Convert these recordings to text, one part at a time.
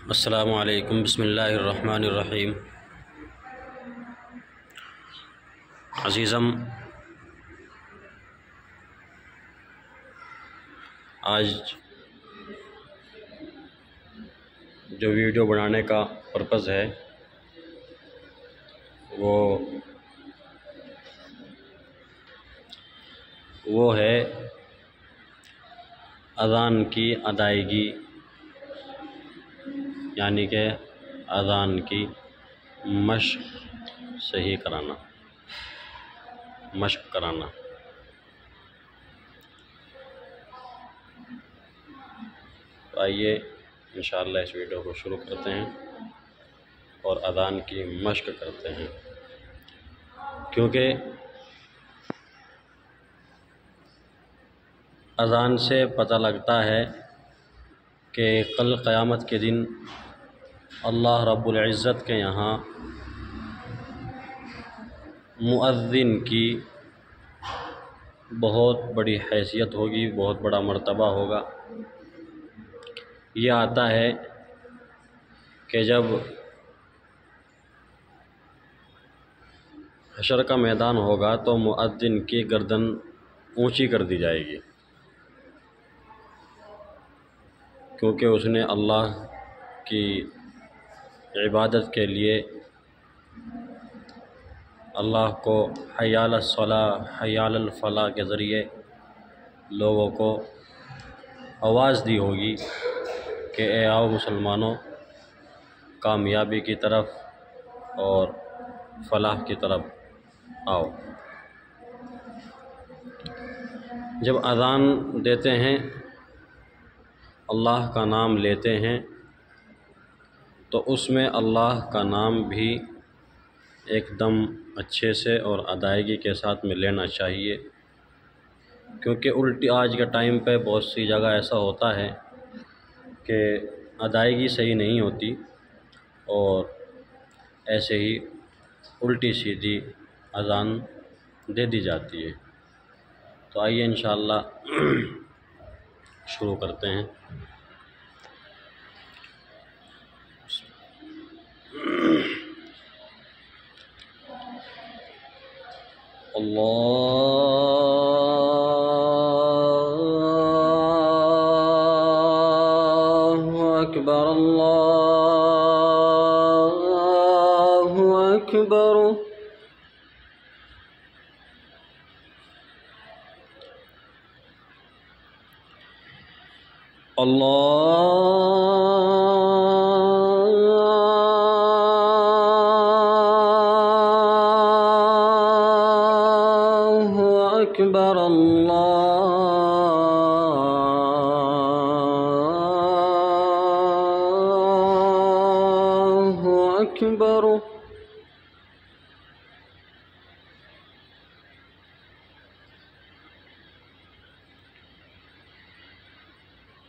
السلام علیکم، بسم اللہ الرحمن الرحیم۔ عزیزم، آج جو ویڈیو بنانے کا پرپز ہے وہ ہے اذان کی ادائیگی، یعنی کہ اذان کی مشق کرانا۔ تو آئیے انشاءاللہ اس ویڈیو کو شروع کرتے ہیں اور اذان کی مشق کرتے ہیں، کیونکہ اذان سے پتہ لگتا ہے کہ کل قیامت کے دن اللہ رب العزت کے یہاں مؤذن کی بہت بڑی حیثیت ہوگی، بہت بڑا مرتبہ ہوگا۔ یہ آتا ہے کہ جب حشر کا میدان ہوگا تو مؤذن کی گردن اونچی کر دی جائے گی، کیونکہ اس نے اللہ کی عبادت کے لیے اللہ کو حی علی الصلاۃ حی علی الفلاح کے ذریعے لوگوں کو آواز دی ہوگی کہ اے آؤ مسلمانوں، کامیابی کی طرف اور فلاح کی طرف آؤ۔ جب اذان دیتے ہیں، اللہ کا نام لیتے ہیں، تو اس میں اللہ کا نام بھی ایک دم اچھے سے اور ادائیگی کے ساتھ میں لینا چاہیے، کیونکہ آج کے ٹائم پہ بہت سی جگہ ایسا ہوتا ہے کہ ادائیگی صحیح نہیں ہوتی اور ایسے ہی الٹی سیدھی اذان دے دی جاتی ہے۔ تو آئیے انشاءاللہ شروع کرتے ہیں۔ اللہ اکبر، اللہ اکبر۔ اللہ اکبر، اللہ اکبر۔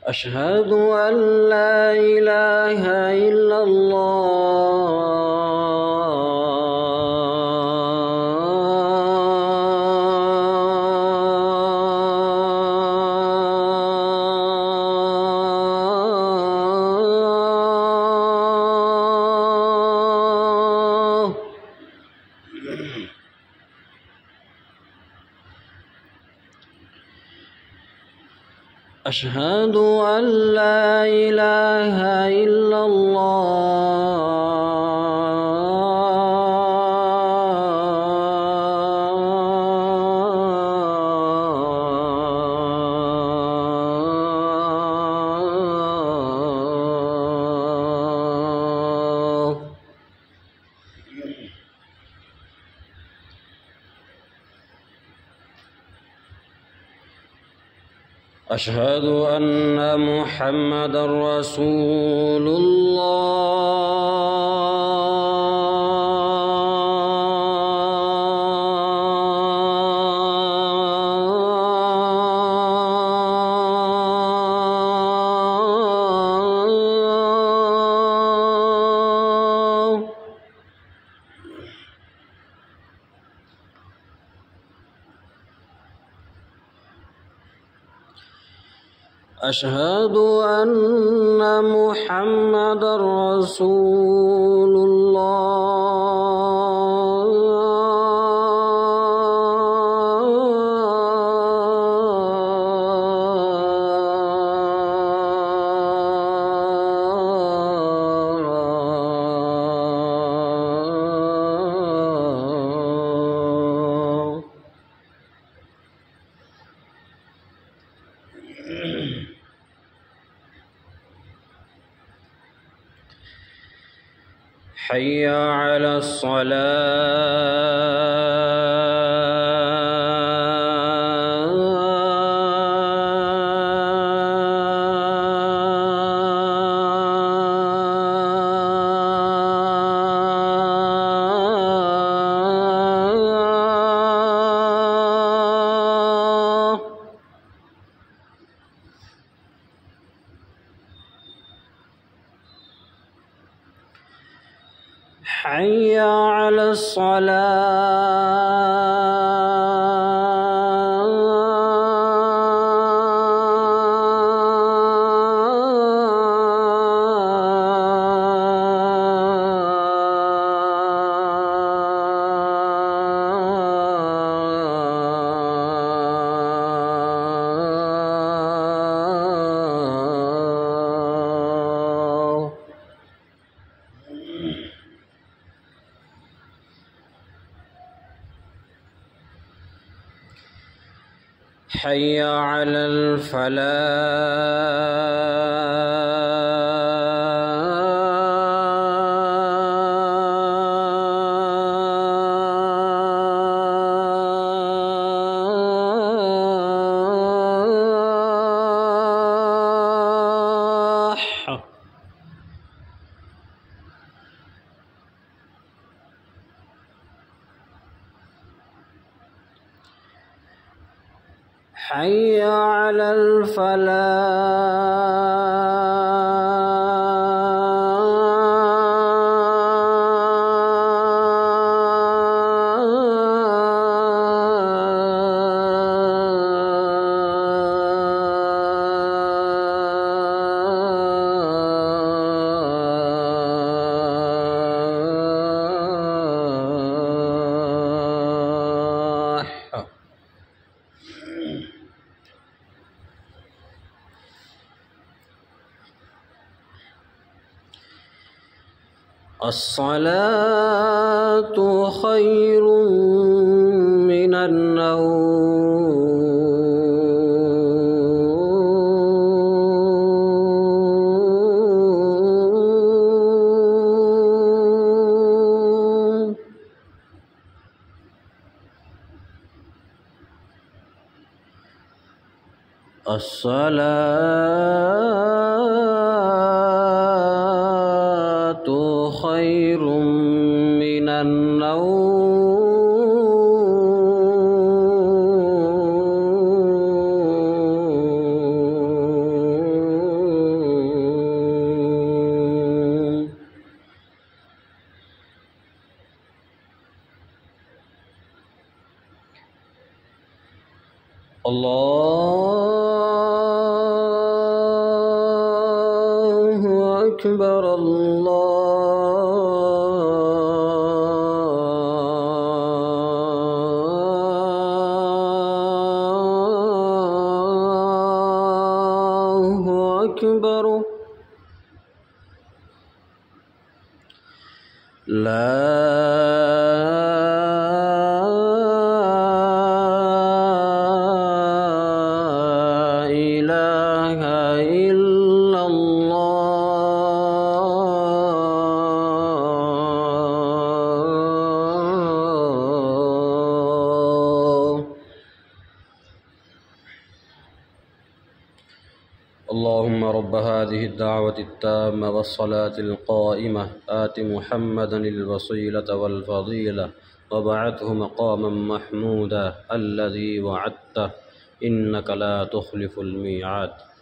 اشہد ان لا الہ الا اللہ۔ اشہد ان لا الہ الا اللہ۔ اشہد ان محمد رسول اللہ۔ أشهد أن محمدًا رسول الله. حي على الصلاة. حي على الصلاة. حي على الفلاح. حي على الفلاح. الصلاة خير من النوم. الصلاة خير من النوم. الله أكبر. الله أكبر. لا إله إلا الله. اللهم رب هذه الدعوة التامة والصلاة القائمة آت محمدا الوسيلة والفضيلة وابعثه مقاما محمودا الذي وعدته إنك لا تخلف الميعاد.